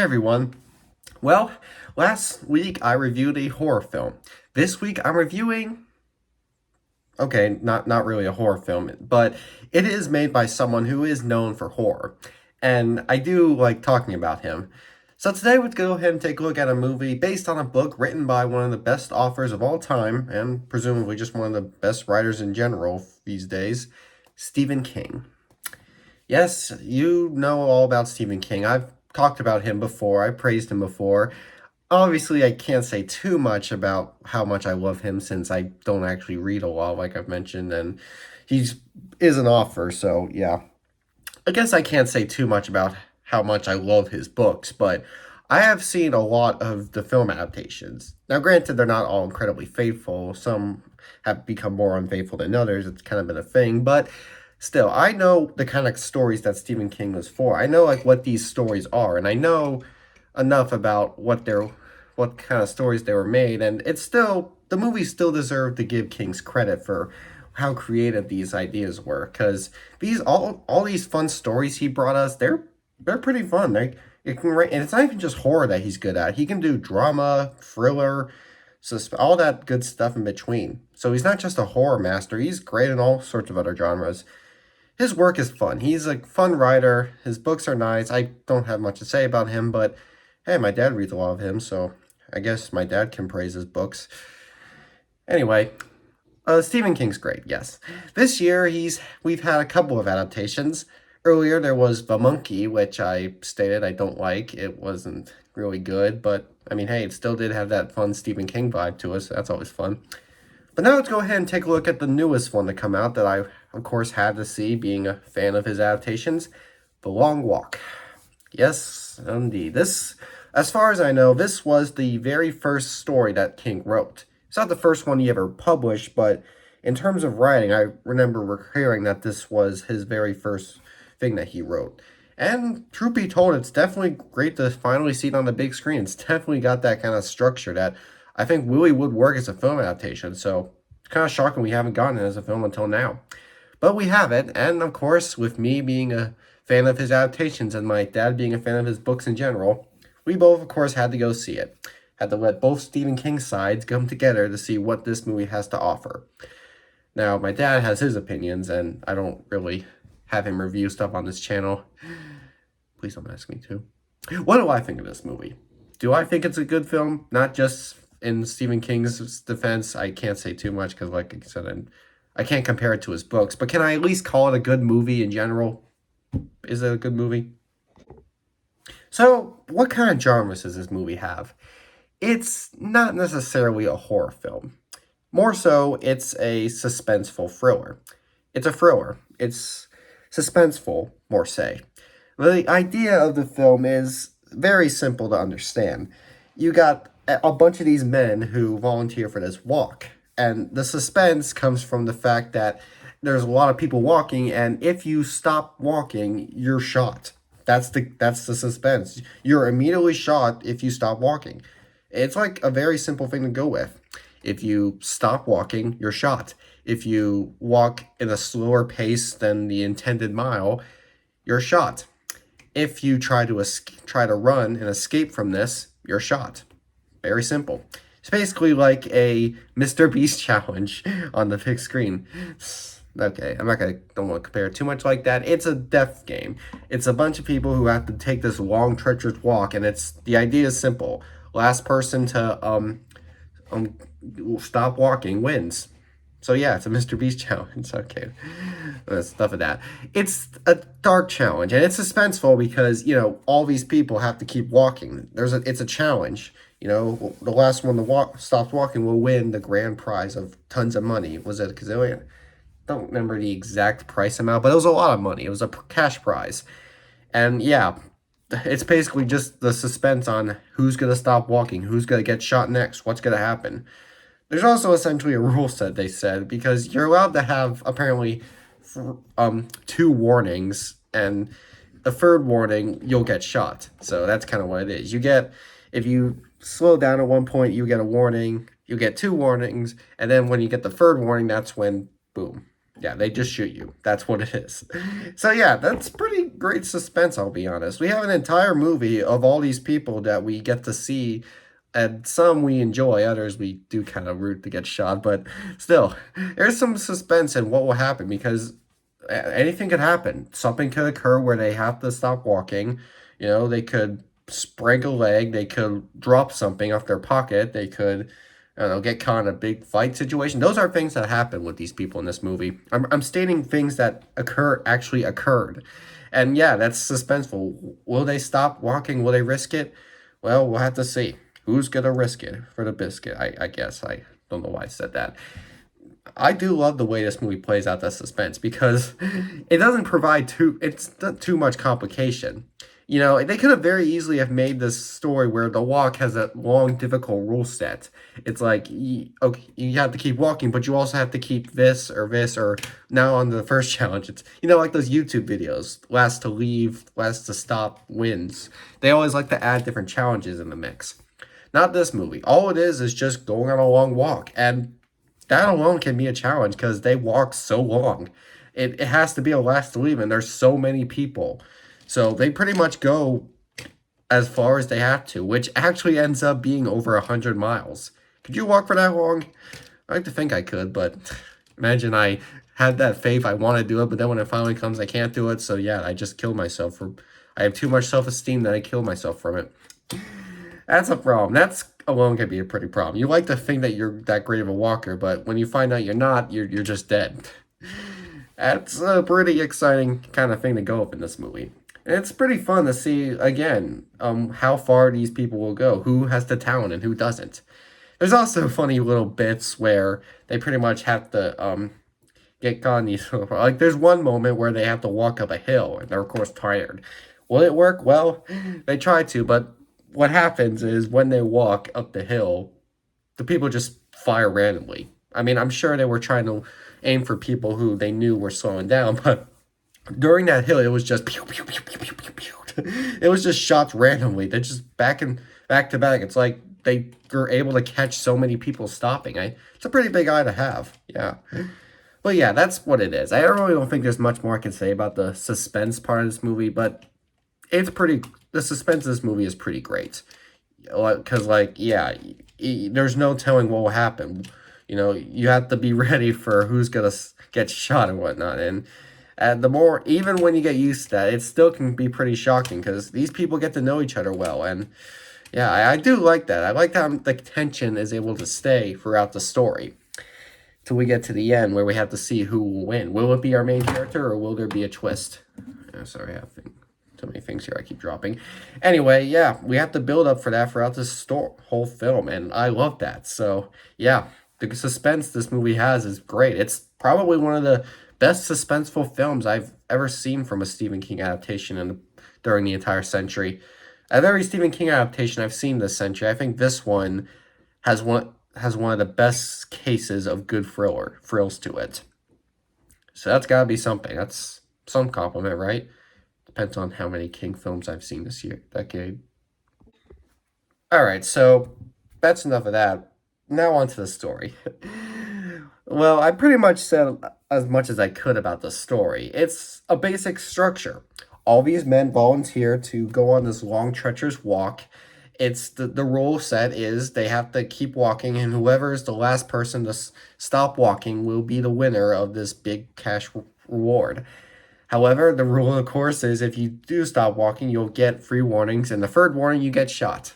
everyone. Well, last week I reviewed a horror film. This week I'm reviewing, okay, not really a horror film, but it is made by someone who is known for horror. And I do like talking about him. So today we'll go ahead and take a look at a movie based on a book written by one of the best authors of all time, and presumably just one of the best writers in general these days, Stephen King. Yes, you know all about Stephen King. I've talked about him before. I praised him before. Obviously, I can't say too much about how much I love him since I don't actually read a lot, like I've mentioned, and he's is an author, so yeah. I guess I can't say too much about how much I love his books, but I have seen a lot of the film adaptations. Now, granted, they're not all incredibly faithful. Some have become more unfaithful than others. It's kind of been a thing, but still, I know the kind of stories that Stephen King was for. I know like what these stories are, and I know enough about what kind of stories they were made, and it's still the movies still deserve to give King's credit for how creative these ideas were, because these all these fun stories he brought us, they're pretty fun. It can and it's not even just horror that he's good at. He can do drama, thriller, all that good stuff in between. So he's not just a horror master. He's great in all sorts of other genres. His work is fun. He's a fun writer. His books are nice. I don't have much to say about him, but hey, my dad reads a lot of him, so I guess my dad can praise his books. Anyway, Stephen King's great, yes. This year we've had a couple of adaptations. Earlier there was The Monkey, which I stated I don't like. It wasn't really good, but I mean, hey, it still did have that fun Stephen King vibe to us. So that's always fun. But now let's go ahead and take a look at the newest one to come out that I, of course, had to see, being a fan of his adaptations, The Long Walk. Yes, indeed. This, as far as I know, this was the very first story that King wrote. It's not the first one he ever published, but in terms of writing, I remember hearing that this was his very first thing that he wrote. And truth be told, it's definitely great to finally see it on the big screen. It's definitely got that kind of structure that I think really would work as a film adaptation. So it's kind of shocking we haven't gotten it as a film until now. But we have it, and of course, with me being a fan of his adaptations and my dad being a fan of his books in general, we both, of course, had to go see it. Had to let both Stephen King sides come together to see what this movie has to offer. Now, my dad has his opinions, and I don't really have him review stuff on this channel. Please don't ask me to. What do I think of this movie? Do I think it's a good film? Not just in Stephen King's defense. I can't say too much because, like I said, I can't compare it to his books. But can I at least call it a good movie in general? Is it a good movie? So, what kind of genres does this movie have? It's not necessarily a horror film. More so, it's a suspenseful thriller. It's a thriller. It's suspenseful, more say. The idea of the film is very simple to understand. You got a bunch of these men who volunteer for this walk, and the suspense comes from the fact that there's a lot of people walking, and if you stop walking, you're shot. That's the suspense. You're immediately shot if you stop walking. It's like a very simple thing to go with. If you stop walking, you're shot. If you walk in a slower pace than the intended mile, you're shot. If you try to run and escape from this, you're shot. Very simple. It's basically like a Mr. Beast challenge on the big screen. Okay, don't want to compare it too much like that. It's a death game. It's a bunch of people who have to take this long, treacherous walk, and the idea is simple. Last person to stop walking wins. So yeah, it's a Mr. Beast challenge. Okay, stuff of that. It's a dark challenge, and it's suspenseful because all these people have to keep walking. It's a challenge. The last one to stops walking will win the grand prize of tons of money. Was it a gazillion? Don't remember the exact price amount, but it was a lot of money. It was a cash prize, and yeah, it's basically just the suspense on who's gonna stop walking, who's gonna get shot next, what's gonna happen. There's also essentially a rule set, they said, because you're allowed to have, apparently, 2 warnings, and the third warning, you'll get shot. So that's kind of what it is. If you slow down at one point, you get a warning, you get 2 warnings, and then when you get the third warning, that's when, boom. Yeah, they just shoot you. That's what it is. So yeah, that's pretty great suspense, I'll be honest. We have an entire movie of all these people that we get to see, and some we enjoy, others we do kind of root to get shot, but still, there's some suspense in what will happen because anything could happen. Something could occur where they have to stop walking. They could break a leg, they could drop something off their pocket, they could, I don't know, get caught in a big fight situation. Those are things that happen with these people in this movie. I'm stating things that actually occurred. And yeah, that's suspenseful. Will they stop walking? Will they risk it? Well, we'll have to see. Who's gonna risk it for the biscuit? I guess. I don't know why I said that. I do love the way this movie plays out the suspense because it doesn't provide it's not too much complication. They could have very easily have made this story where the walk has a long, difficult rule set. It's like, okay, you have to keep walking, but you also have to keep this, or now on the first challenge, it's, like those YouTube videos, last to leave, last to stop wins. They always like to add different challenges in the mix. Not this movie. All it is just going on a long walk. And that alone can be a challenge because they walk so long. It has to be a last to leave, and there's so many people. So they pretty much go as far as they have to, which actually ends up being over 100 miles. Could you walk for that long? I like to think I could, but imagine I had that faith I want to do it, but then when it finally comes, I can't do it. So yeah, I just kill myself. I have too much self-esteem that I kill myself from it. That's a problem. That's alone can be a pretty problem. You like to think that you're that great of a walker, but when you find out you're not, you're just dead. That's a pretty exciting kind of thing to go up in this movie. And it's pretty fun to see again how far these people will go, who has the talent and who doesn't. There's also funny little bits where they pretty much have to get caught in these like there's one moment where they have to walk up a hill and they're of course tired. Will it work? Well, they try to, but what happens is when they walk up the hill, the people just fire randomly. I mean, I'm sure they were trying to aim for people who they knew were slowing down, but during that hill, it was just pew, pew, pew, pew, pew, pew, pew. It was just shots randomly. They just back to back. It's like they were able to catch so many people stopping. It's a pretty big eye to have. Yeah. Well, yeah, that's what it is. I really don't think there's much more I can say about the suspense part of this movie, but the suspense of this movie is pretty great. Because, like, yeah, there's no telling what will happen. You have to be ready for who's going to get shot and whatnot. And the more, even when you get used to that, it still can be pretty shocking because these people get to know each other well. And yeah, I do like that. I like how the tension is able to stay throughout the story till we get to the end where we have to see who will win. Will it be our main character or will there be a twist? Oh, sorry, I have too many things here I keep dropping. Anyway, yeah, we have to build up for that throughout this whole film, and I love that. So, yeah, the suspense this movie has is great. It's probably one of the best suspenseful films I've ever seen from a Stephen King adaptation during the entire century. Of every Stephen King adaptation I've seen this century, I think this one has one of the best cases of good thrills to it. So that's gotta be something. That's some compliment, right? Depends on how many King films I've seen this decade. All right, so that's enough of that. Now on to the story. Well, I pretty much said as much as I could about the story. It's a basic structure. All these men volunteer to go on this long, treacherous walk. It's the rule set is they have to keep walking, and whoever is the last person to stop walking will be the winner of this big cash reward. However, the rule, of course, is if you do stop walking, you'll get 3 warnings, and the third warning, you get shot.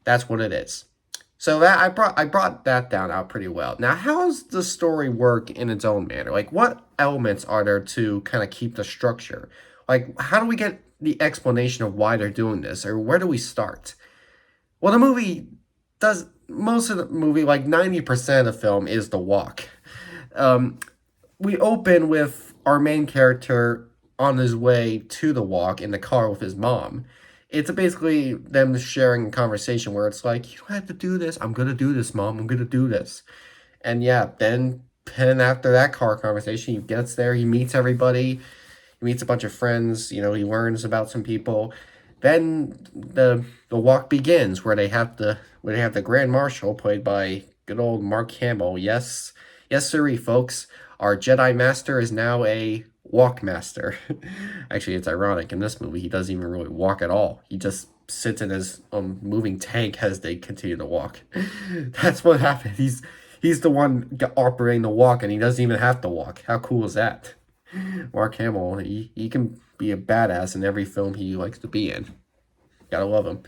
That's what it is. So that I brought that down out pretty well. Now, how does the story work in its own manner? Like, what elements are there to kind of keep the structure? Like, how do we get the explanation of why they're doing this, or where do we start? Well, the movie does most of the movie, like 90% of the film, is the walk. Um, we open with our main character on his way to the walk in the car with his mom. It's basically them sharing a conversation where it's like, you don't have to do this. I'm going to do this, Mom. I'm going to do this. And yeah, then after that car conversation, he gets there, he meets everybody, he meets a bunch of friends, he learns about some people. Then the walk begins where they have the Grand Marshal played by good old Mark Hamill. Yes, Yes, sirree, folks. Our Jedi Master is now a walk master. Actually, it's ironic. In this movie, he doesn't even really walk at all. He just sits in his moving tank as they continue to walk. That's what happened. He's the one operating the walk, and he doesn't even have to walk. How cool is that? Mark Hamill, he can be a badass in every film he likes to be in. Gotta love him.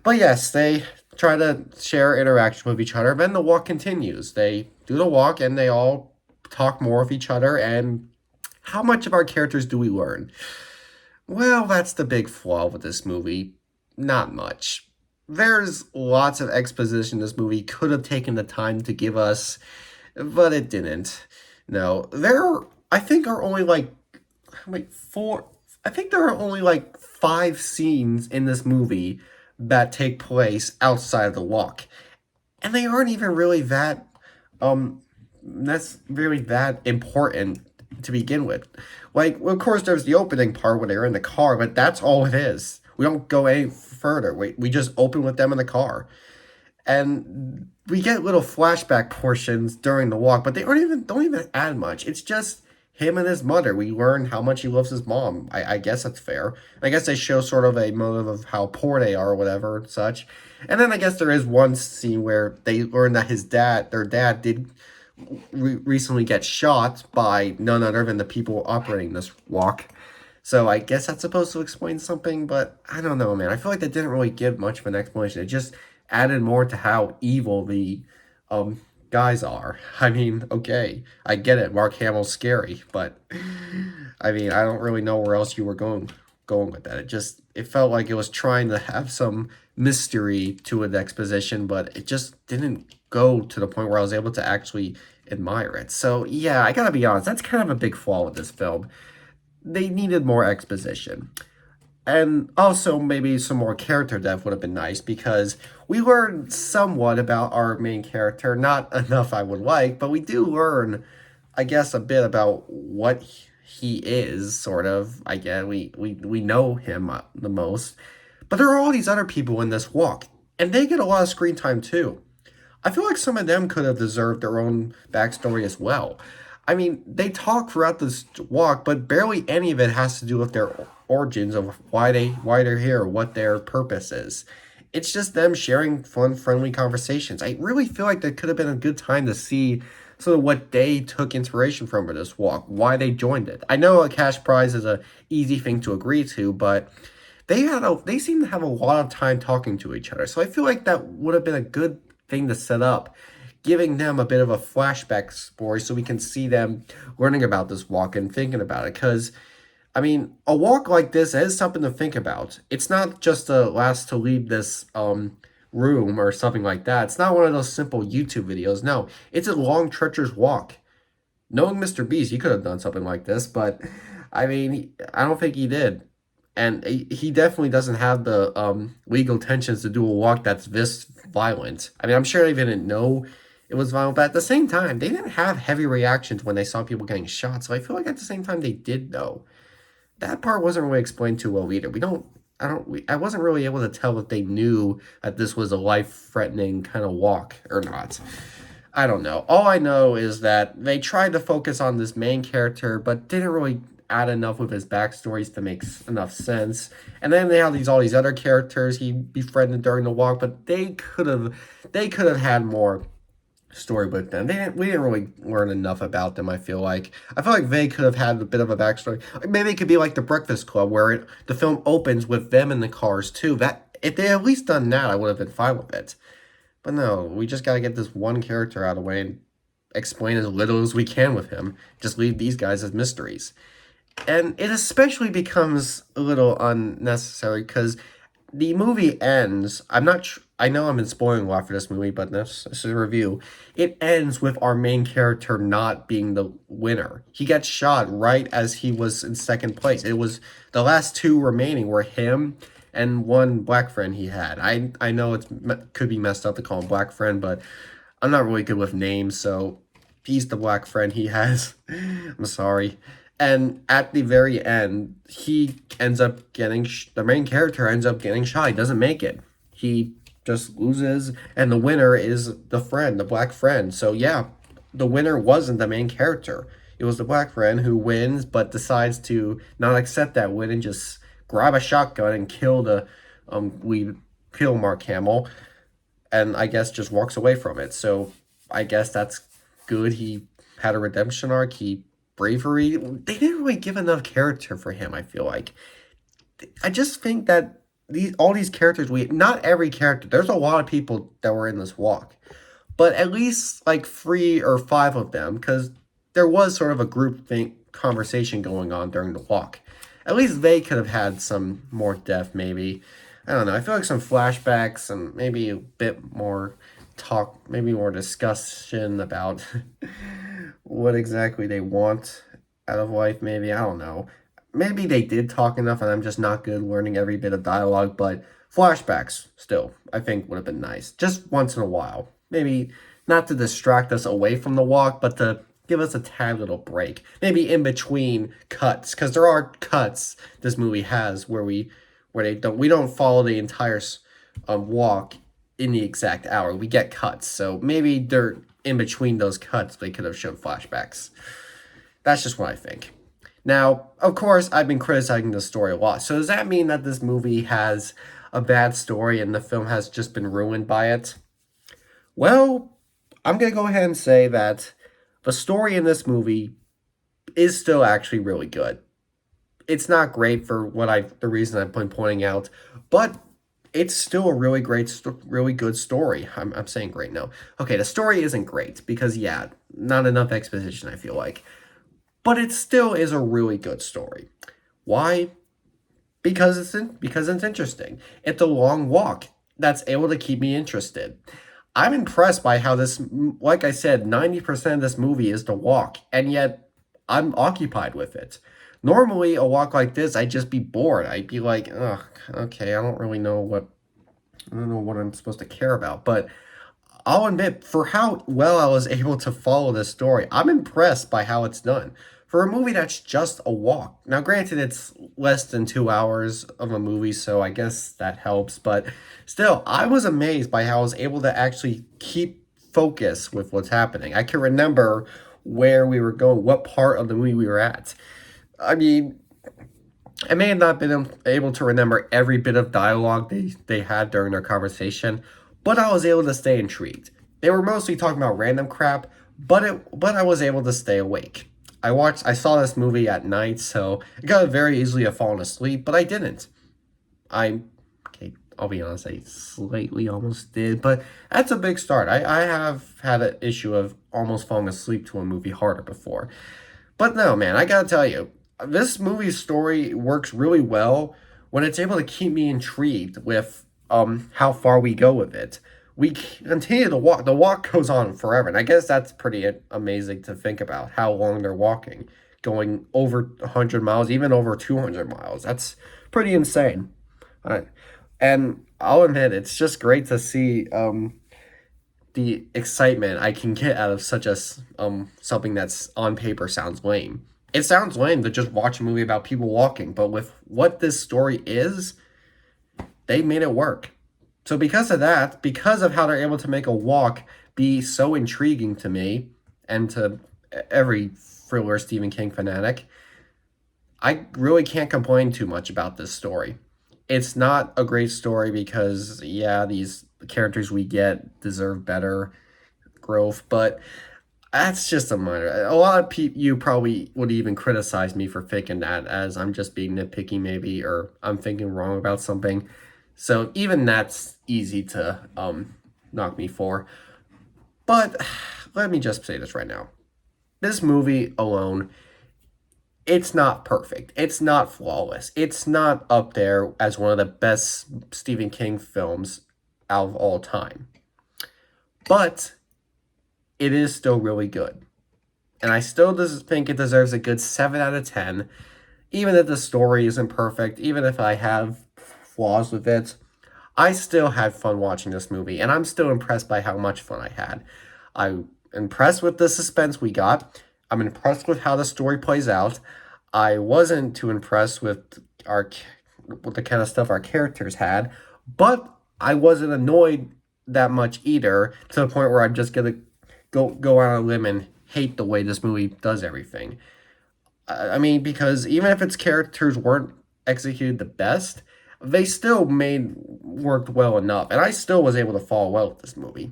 But yes, they try to share interaction with each other. Then the walk continues. They do the walk and they all talk more with each other. And how much of our characters do we learn? Well, that's the big flaw with this movie. Not much. There's lots of exposition this movie could have taken the time to give us, but it didn't. No, I think, are only like, wait, four. I think there are only like 5 scenes in this movie that take place outside of the walk, and they aren't even really that um that's really that important to begin with. Like, well, of course, there's the opening part where they're in the car, but that's all it is. We don't go any further. We just open with them in the car, and we get little flashback portions during the walk, but they don't even add much. It's just him and his mother. We learn how much he loves his mom. I guess that's fair. I guess they show sort of a motive of how poor they are or whatever and such. And then I guess there is one scene where they learn that their dad did recently get shot by none other than the people operating this walk. So I guess that's supposed to explain something, but I don't know, man. I feel like they didn't really give much of an explanation. It just added more to how evil the guys are. I mean, okay, I get it. Mark Hamill's scary, but I mean, I don't really know where else you were going with that. It felt like it was trying to have some mystery to an exposition, but it just didn't go to the point where I was able to actually admire it. So yeah, I gotta be honest, that's kind of a big flaw with this film. They needed more exposition. And also, maybe some more character depth would have been nice because we learn somewhat about our main character. Not enough I would like, but we do learn, I guess, a bit about what he is, sort of. I guess we know him the most. But there are all these other people in this walk, and they get a lot of screen time too. I feel like some of them could have deserved their own backstory as well. I mean, they talk throughout this walk, but barely any of it has to do with their origins of why they're here, what their purpose is. It's just them sharing fun, friendly conversations. I really feel like that could have been a good time to see sort of what they took inspiration from for this walk, why they joined it. I know a cash prize is a easy thing to agree to, but they seem to have a lot of time talking to each other. So I feel like that would have been a good thing to set up, giving them a bit of a flashback story so we can see them learning about this walk and thinking about it. Because, I mean, a walk like this is something to think about. It's not just a last to leave this room or something like that. It's not one of those simple YouTube videos. No, it's a long, treacherous walk. Knowing Mr. Beast, he could have done something like this, but I mean, I don't think he did. And he definitely doesn't have the legal tensions to do a walk that's this violent. I mean, I'm sure they didn't know it was violent, but at the same time, they didn't have heavy reactions when they saw people getting shot. So I feel like at the same time, they did know. That part wasn't really explained too well either. I wasn't really able to tell if they knew that this was a life-threatening kind of walk or not. I don't know. All I know is that they tried to focus on this main character, but didn't really add enough with his backstories to make enough sense. And then they have all these other characters he befriended during the walk, but they could have had more story with them. We didn't really learn enough about them. I feel like they could have had a bit of a backstory. Maybe it could be like The Breakfast Club, where the film opens with them in the cars too. That if they had at least done that, I would have been fine with it. But no, we just gotta get this one character out of the way and explain as little as we can with him. Just leave these guys as mysteries. And it especially becomes a little unnecessary because the movie ends. I know I've been spoiling a lot for this movie, but this is a review. It ends with our main character not being the winner. He gets shot right as he was in second place. It was the last two remaining were him and one black friend he had. I know it could be messed up to call him black friend, but I'm not really good with names, so he's the black friend he has. I'm sorry. And at the very end, he ends up getting, the main character ends up getting shot. He doesn't make it. He just loses, and the winner is the friend, the black friend. So yeah, the winner wasn't the main character. It was the black friend who wins, but decides to not accept that win and just grab a shotgun and kill the lead, kill Mark Hamill, and I guess just walks away from it. So I guess that's good. He had a redemption arc. He bravery. They didn't really give enough character for him. I feel like I just think that these characters we not every character. There's a lot of people that were in this walk, but at least like 3 or 5 of them, because there was sort of a group think conversation going on during the walk. At least they could have had some more depth, maybe. I don't know. I feel like some flashbacks and maybe a bit more talk, maybe more discussion about what exactly they want out of life, maybe. I don't know. Maybe they did talk enough and I'm just not good learning every bit of dialogue, but flashbacks still, I think, would have been nice. Just once in a while. Maybe not to distract us away from the walk, but to give us a tad little break. Maybe in between cuts, because there are cuts this movie has where we don't follow the entire walk in the exact hour. We get cuts, so maybe they're in between those cuts. They could have shown flashbacks. That's just what I think. Now, of course, I've been criticizing the story a lot. So does that mean that this movie has a bad story and the film has just been ruined by it? Well, I'm going to go ahead and say that the story in this movie is still actually really good. It's not great for the reason I've been pointing out, but it's still a really really good story. I'm saying great now. Okay, the story isn't great because, yeah, not enough exposition, I feel like. But it still is a really good story. Why? Because it's interesting. It's a long walk that's able to keep me interested. I'm impressed by how this, like I said, 90% of this movie is the walk, and yet I'm occupied with it. Normally, a walk like this, I'd just be bored. I'd be like, ugh, okay, I don't know what I'm supposed to care about. But I'll admit, for how well I was able to follow this story, I'm impressed by how it's done. For a movie that's just a walk. Now, granted, it's less than 2 hours of a movie, so I guess that helps. But still, I was amazed by how I was able to actually keep focus with what's happening. I can remember where we were going, what part of the movie we were at. I mean, I may have not been able to remember every bit of dialogue they had during their conversation, but I was able to stay intrigued. They were mostly talking about random crap, but I was able to stay awake. I saw this movie at night, so I could very easily have fallen asleep, but I didn't. Okay, I'll be honest, I slightly almost did, but that's a big start. I have had an issue of almost falling asleep to a movie harder before. But no, man, I gotta tell you, this movie's story works really well when it's able to keep me intrigued with how far we go with it. We continue to walk. The walk goes on forever, and I guess that's pretty amazing to think about how long they're walking, going over 100 miles, even over 200 miles. That's pretty insane. Uh, and I'll admit, it's just great to see the excitement I can get out of such a something that's on paper sounds lame. It sounds lame to just watch a movie about people walking, but with what this story is, they made it work. So because of that, because of how they're able to make a walk be so intriguing to me and to every thriller Stephen King fanatic, I really can't complain too much about this story. It's not a great story because, yeah, these characters we get deserve better growth, but that's just a minor. A lot of people, you probably would even criticize me for thinking that as I'm just being nitpicky, maybe, or I'm thinking wrong about something. So even that's easy to knock me for. But let me just say this right now. This movie alone, it's not perfect. It's not flawless. It's not up there as one of the best Stephen King films out of all time. But it is still really good. And I still think it deserves a good 7 out of 10. Even if the story isn't perfect, even if I have flaws with it, I still had fun watching this movie, and I'm still impressed by how much fun I had. I'm impressed with the suspense we got. I'm impressed with how the story plays out. I wasn't too impressed with the kind of stuff our characters had, but I wasn't annoyed that much either, to the point where I'm just gonna go on a limb and hate the way this movie does everything. I mean, because even if its characters weren't executed the best, they still made worked well enough, and I still was able to fall well with this movie.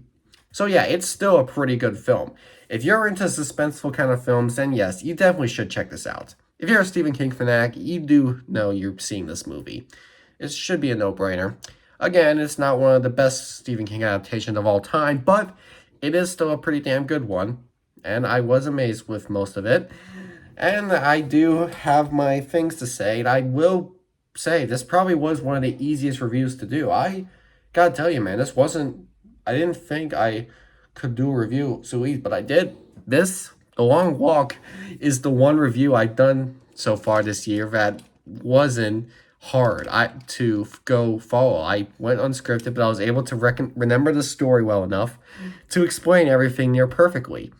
So yeah, it's still a pretty good film. If you're into suspenseful kind of films, then yes, you definitely should check this out. If you're a Stephen King fanatic, you do know you're seeing this movie. It should be a no-brainer. Again, it's not one of the best Stephen King adaptations of all time, but it is still a pretty damn good one, and I was amazed with most of it. And I do have my things to say, and I will say this probably was one of the easiest reviews to do. I gotta tell you, man, this wasn't. I didn't think I could do a review so easy, but I did. The Long Walk, is the one review I've done so far this year that wasn't hard to go follow. I went unscripted, but I was able to remember the story well enough to explain everything near perfectly.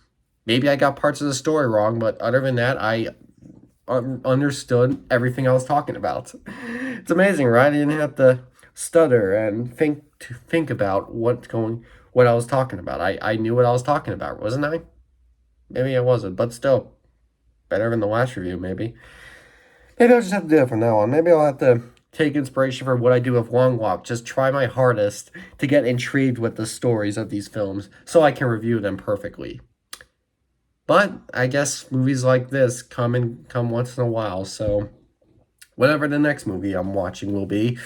Maybe I got parts of the story wrong, but other than that, I understood everything I was talking about. It's amazing, right? I didn't have to stutter and think about what I was talking about. I knew what I was talking about, wasn't I? Maybe I wasn't, but still better than the last review. Maybe I'll just have to do it from now on. Maybe I'll have to take inspiration for what I do with Long Walk. Just try my hardest to get intrigued with the stories of these films so I can review them perfectly. But I guess movies like this come once in a while, so whatever the next movie I'm watching will be,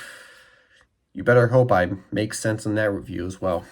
you better hope I make sense in that review as well.